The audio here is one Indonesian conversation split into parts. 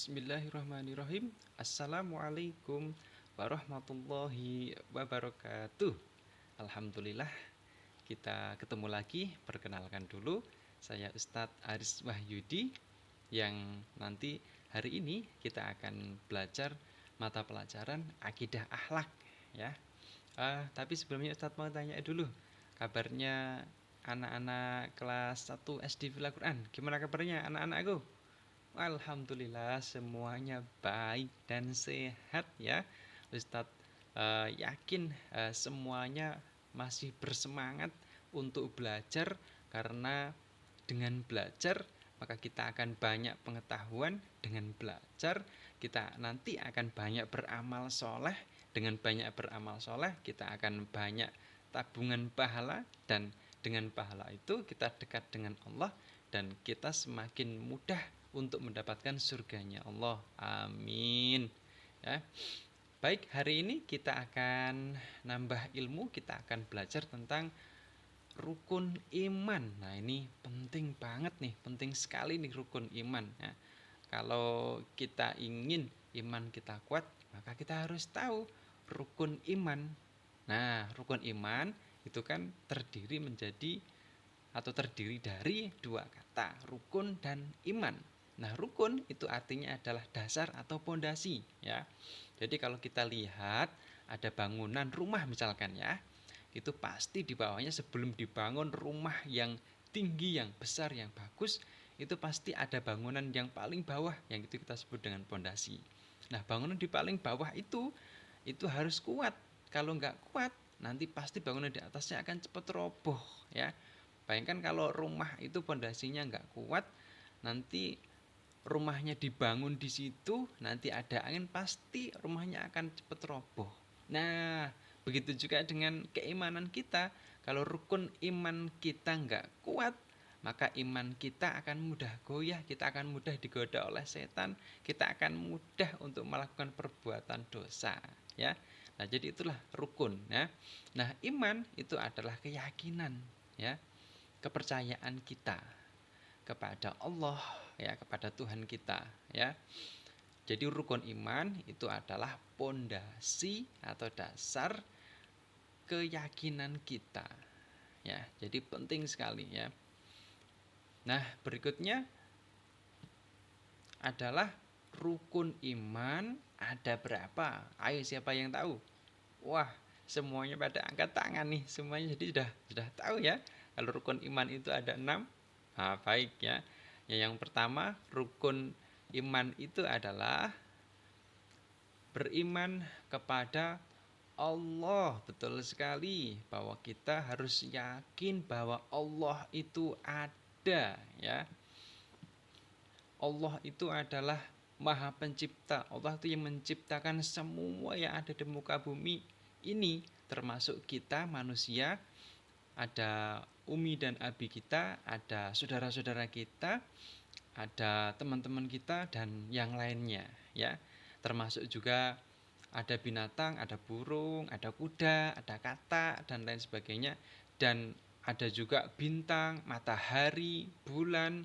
Bismillahirrahmanirrahim. Assalamualaikum warahmatullahi wabarakatuh. Alhamdulillah kita ketemu lagi. Perkenalkan dulu, saya Ustadz Aris Wahyudi yang nanti hari ini kita akan belajar mata pelajaran akidah akhlak ya. Tapi sebelumnya Ustadz mau tanya dulu, kabarnya anak-anak kelas 1 SD Villa Quran. Gimana kabarnya anak-anakku? Alhamdulillah semuanya baik dan sehat ya. Ustadz yakin semuanya masih bersemangat untuk belajar, karena dengan belajar maka kita akan banyak pengetahuan. Dengan belajar kita nanti akan banyak beramal soleh. Dengan banyak beramal soleh kita akan banyak tabungan pahala, dan dengan pahala itu kita dekat dengan Allah dan kita semakin mudah untuk mendapatkan surganya Allah. Amin ya. Baik, hari ini kita akan nambah ilmu. Kita akan belajar tentang rukun iman. Nah, ini penting banget nih, penting sekali nih rukun iman ya. Kalau kita ingin iman kita kuat, maka kita harus tahu rukun iman. Nah, rukun iman itu kan terdiri dari dua kata, rukun dan iman. Nah, rukun itu artinya adalah dasar atau pondasi ya. Jadi kalau kita lihat ada bangunan rumah misalkan ya, itu pasti di bawahnya sebelum dibangun rumah yang tinggi, yang besar, yang bagus, itu pasti ada bangunan yang paling bawah, yang itu kita sebut dengan pondasi. Nah, bangunan di paling bawah itu harus kuat. Kalau nggak kuat, nanti pasti bangunan di atasnya akan cepat roboh ya. Bayangkan kalau rumah itu pondasinya nggak kuat, nanti rumahnya dibangun di situ, nanti ada angin pasti rumahnya akan cepat roboh. Nah, begitu juga dengan keimanan kita. Kalau rukun iman kita nggak kuat, maka iman kita akan mudah goyah, kita akan mudah digoda oleh setan, kita akan mudah untuk melakukan perbuatan dosa ya. Nah, jadi itulah rukun ya. Nah, iman itu adalah keyakinan ya, kepercayaan kita kepada Allah ya, kepada Tuhan kita ya. Jadi rukun iman itu adalah pondasi atau dasar keyakinan kita ya. Jadi penting sekali ya. Nah, berikutnya adalah rukun iman ada berapa? Ayo, siapa yang tahu? Wah, semuanya pada angkat tangan nih. Semuanya jadi sudah tahu ya. Kalau rukun iman itu ada 6. Nah, baik ya. Yang pertama, rukun iman itu adalah beriman kepada Allah. Betul sekali, bahwa kita harus yakin bahwa Allah itu ada ya. Allah itu adalah Maha Pencipta. Allah itu yang menciptakan semua yang ada di muka bumi ini, termasuk kita manusia. Ada umi dan abi kita, ada saudara-saudara kita, ada teman-teman kita, dan yang lainnya ya. Termasuk juga ada binatang, ada burung, ada kuda, ada kata, dan lain sebagainya. Dan ada juga bintang, matahari, bulan,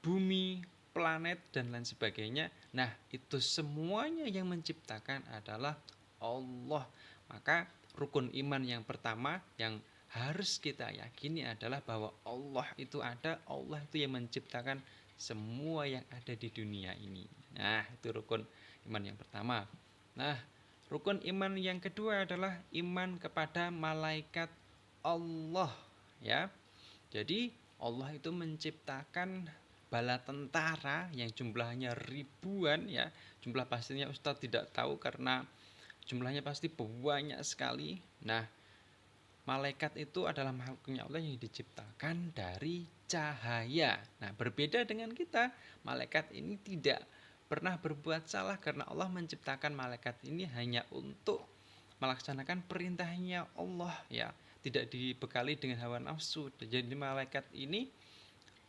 bumi, planet, dan lain sebagainya. Nah, itu semuanya yang menciptakan adalah Allah. Maka rukun iman yang pertama yang harus kita yakini adalah bahwa Allah itu ada, Allah itu yang menciptakan semua yang ada di dunia ini. Nah, itu rukun iman yang pertama. Nah, rukun iman yang kedua adalah iman kepada malaikat Allah ya. Jadi Allah itu menciptakan bala tentara yang jumlahnya ribuan ya. Jumlah pastinya Ustadz tidak tahu karena jumlahnya pasti banyak sekali. Nah, malaikat itu adalah makhluknya Allah yang diciptakan dari cahaya. Nah, berbeda dengan kita, malaikat ini tidak pernah berbuat salah, karena Allah menciptakan malaikat ini hanya untuk melaksanakan perintahnya Allah ya, tidak dibekali dengan hawa nafsu. Jadi malaikat ini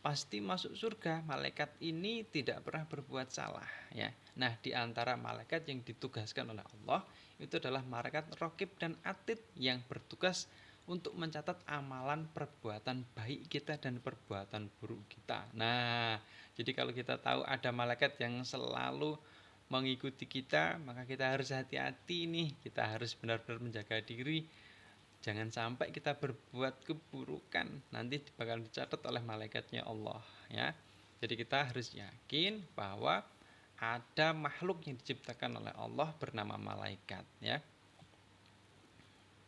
pasti masuk surga. Malaikat ini tidak pernah berbuat salah ya. Nah, di antara malaikat yang ditugaskan oleh Allah itu adalah malaikat Raqib dan Atid, yang bertugas untuk mencatat amalan perbuatan baik kita dan perbuatan buruk kita. Nah, Jadi kalau kita tahu ada malaikat yang selalu mengikuti kita, maka kita harus hati-hati nih. Kita harus benar-benar menjaga diri. Jangan sampai kita berbuat keburukan, nanti bakal dicatat oleh malaikatnya Allah ya. Jadi kita harus yakin bahwa ada makhluk yang diciptakan oleh Allah bernama malaikat ya.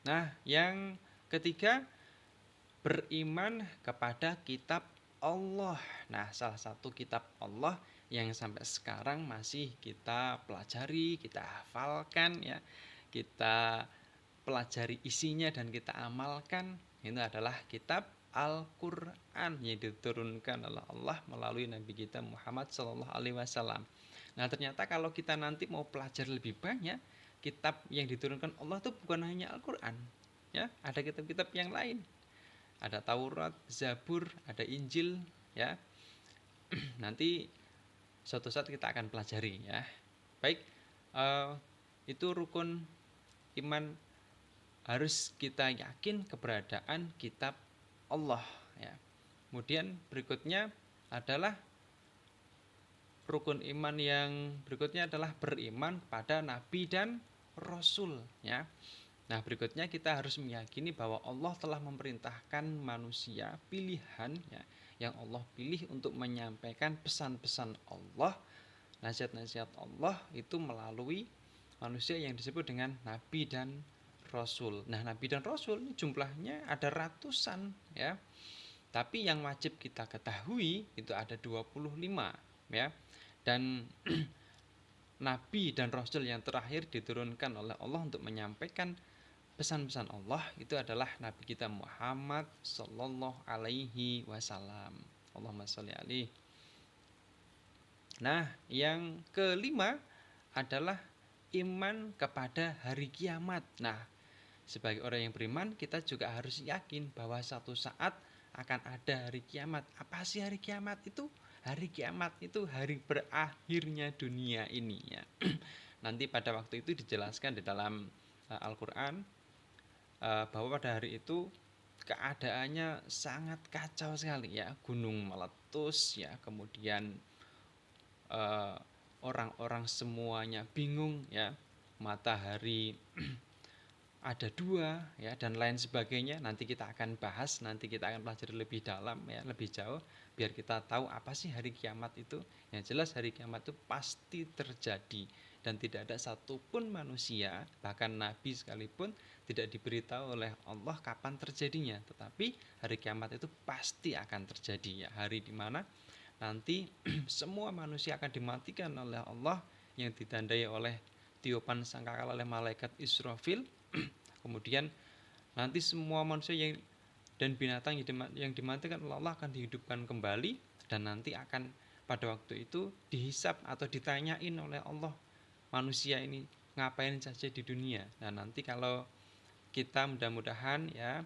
Nah, yang ketiga, beriman kepada kitab Allah. Nah, salah satu kitab Allah yang sampai sekarang masih kita pelajari, kita hafalkan ya, kita pelajari isinya dan kita amalkan, itu adalah kitab Al-Quran yang diturunkan oleh Allah melalui Nabi kita Muhammad SAW. Nah, ternyata kalau kita nanti mau pelajari lebih banyak, kitab yang diturunkan Allah itu bukan hanya Al-Quran ya, ada kitab-kitab yang lain. Ada Taurat, Zabur, ada Injil ya. Nanti suatu saat kita akan pelajari ya. Baik, itu rukun iman, harus kita yakin keberadaan kitab Allah ya. Kemudian berikutnya adalah rukun iman yang berikutnya adalah beriman pada nabi dan rasul ya. Nah, berikutnya kita harus meyakini bahwa Allah telah memerintahkan manusia pilihan ya, yang Allah pilih untuk menyampaikan pesan-pesan Allah, nasihat-nasihat Allah itu melalui manusia yang disebut dengan nabi dan rasul. Nah, nabi dan rasul ini jumlahnya ada ratusan ya. Tapi yang wajib kita ketahui itu ada 25 ya. Dan nabi dan rasul yang terakhir diturunkan oleh Allah untuk menyampaikan pesan-pesan Allah itu adalah Nabi kita Muhammad Sallallahu Alaihi Wasallam. Allahumma sholli alaihi. Nah, yang kelima adalah iman kepada hari kiamat. Nah, sebagai orang yang beriman, kita juga harus yakin bahwa suatu saat akan ada hari kiamat. Apa sih hari kiamat itu? Hari kiamat itu hari berakhirnya dunia ini ya. Nanti pada waktu itu dijelaskan di dalam Al-Quran bahwa pada hari itu keadaannya sangat kacau sekali ya, gunung meletus ya, kemudian orang-orang semuanya bingung ya, matahari ada dua ya, dan lain sebagainya. Nanti kita akan bahas, nanti kita akan pelajari lebih dalam ya, lebih jauh, biar kita tahu apa sih hari kiamat itu. Yang jelas hari kiamat itu pasti terjadi, dan tidak ada satupun manusia, bahkan Nabi sekalipun, tidak diberitahu oleh Allah kapan terjadinya. Tetapi hari kiamat itu pasti akan terjadi ya, hari dimana nanti semua manusia akan dimatikan oleh Allah, yang ditandai oleh tiupan sangkakala oleh malaikat Israfil. Kemudian nanti semua manusia dan binatang yang dimatikan oleh Allah akan dihidupkan kembali, dan nanti akan pada waktu itu dihisap atau ditanyain oleh Allah, manusia ini ngapain saja di dunia. Nah, nanti kalau kita mudah-mudahan ya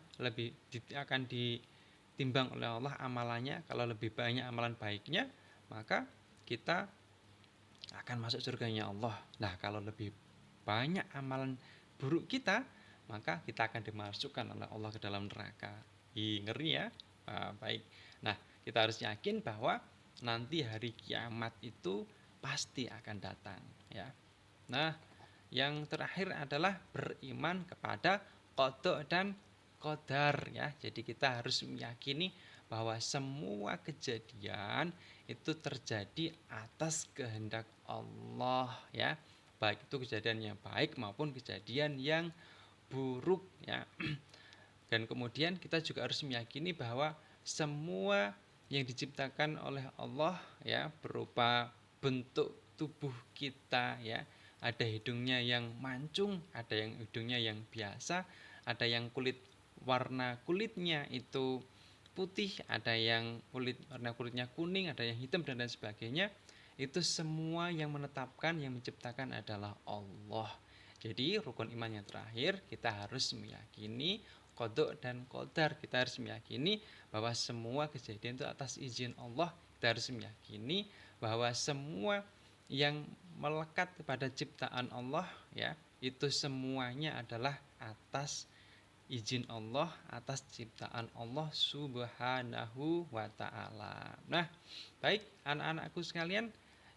akan ditimbang oleh Allah amalannya. Kalau lebih banyak amalan baiknya, maka kita akan masuk surganya Allah. Nah, kalau lebih banyak amalan buruk kita, maka kita akan dimasukkan oleh Allah ke dalam neraka. Ngeri ya. Baik. Nah, kita harus yakin bahwa nanti hari kiamat itu pasti akan datang ya. Nah, yang terakhir adalah beriman kepada qada dan qadar ya. Jadi kita harus meyakini bahwa semua kejadian itu terjadi atas kehendak Allah ya. Baik itu kejadian yang baik maupun kejadian yang buruk ya. Dan kemudian kita juga harus meyakini bahwa semua yang diciptakan oleh Allah ya, berupa bentuk tubuh kita ya, ada hidungnya yang mancung, ada yang hidungnya yang biasa, ada yang warna kulitnya itu putih, ada yang warna kulitnya kuning, ada yang hitam dan lain sebagainya. Itu semua yang menetapkan, yang menciptakan adalah Allah. Jadi rukun iman yang terakhir, kita harus meyakini qada dan qadar. Kita harus meyakini bahwa semua kejadian itu atas izin Allah. Kita harus meyakini bahwa semua yang melekat kepada ciptaan Allah ya, itu semuanya adalah atas izin Allah, atas ciptaan Allah Subhanahu wa Ta'ala. Nah, baik anak-anakku sekalian,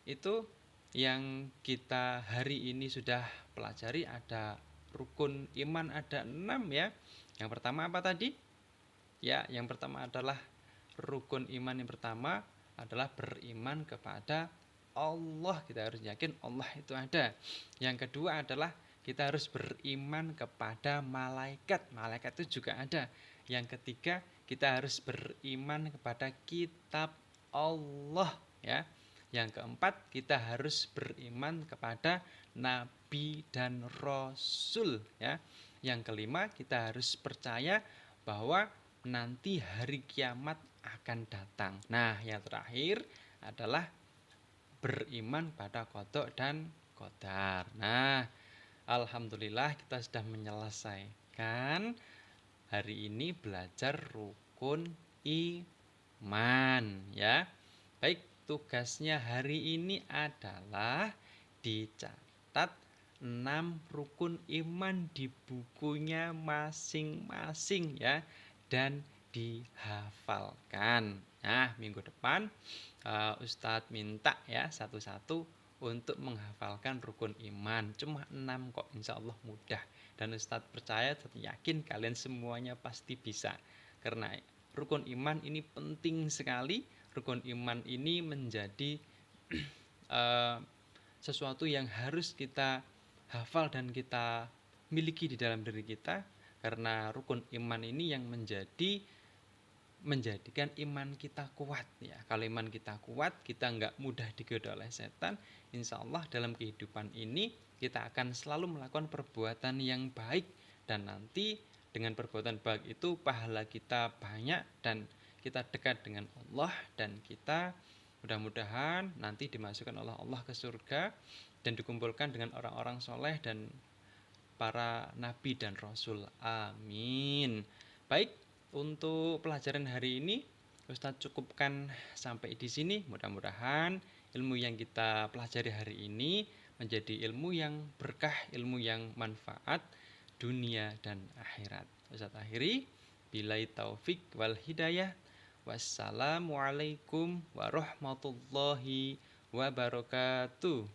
itu yang kita hari ini sudah pelajari. Ada rukun iman, ada 6 ya. Yang pertama apa tadi? Ya, yang pertama adalah rukun iman yang pertama adalah beriman kepada Allah. Kita harus yakin Allah itu ada. Yang kedua adalah kita harus beriman kepada malaikat. Malaikat itu juga ada. Yang ketiga, kita harus beriman kepada kitab Allah ya. Yang keempat, kita harus beriman kepada nabi dan rasul ya. Yang kelima, kita harus percaya bahwa nanti hari kiamat akan datang. Nah, yang terakhir adalah beriman pada qada dan qadar. Nah, alhamdulillah kita sudah menyelesaikan hari ini belajar rukun iman ya. Baik, tugasnya hari ini adalah dicatat 6 rukun iman di bukunya masing-masing ya, dan dihafalkan. Nah, minggu depan Ustadz minta ya satu-satu untuk menghafalkan rukun iman. Cuma 6 kok, insya Allah mudah. Dan Ustadz percaya, yakin kalian semuanya pasti bisa. Karena rukun iman ini penting sekali. Rukun iman ini menjadi sesuatu yang harus kita hafal dan kita miliki di dalam diri kita. Karena rukun iman ini yang menjadikan iman kita kuat ya. Kalau iman kita kuat, kita nggak mudah digoda oleh setan. Insya Allah dalam kehidupan ini kita akan selalu melakukan perbuatan yang baik, dan nanti dengan perbuatan baik itu pahala kita banyak dan kita dekat dengan Allah, dan kita mudah-mudahan nanti dimasukkan oleh Allah ke surga dan dikumpulkan dengan orang-orang soleh dan para nabi dan rasul. Amin. Baik, untuk pelajaran hari ini Ustadz cukupkan sampai di sini. Mudah-mudahan ilmu yang kita pelajari hari ini menjadi ilmu yang berkah, ilmu yang manfaat dunia dan akhirat. Ustadz akhiri, bilai taufik wal hidayah. Wassalamualaikum warahmatullahi wabarakatuh.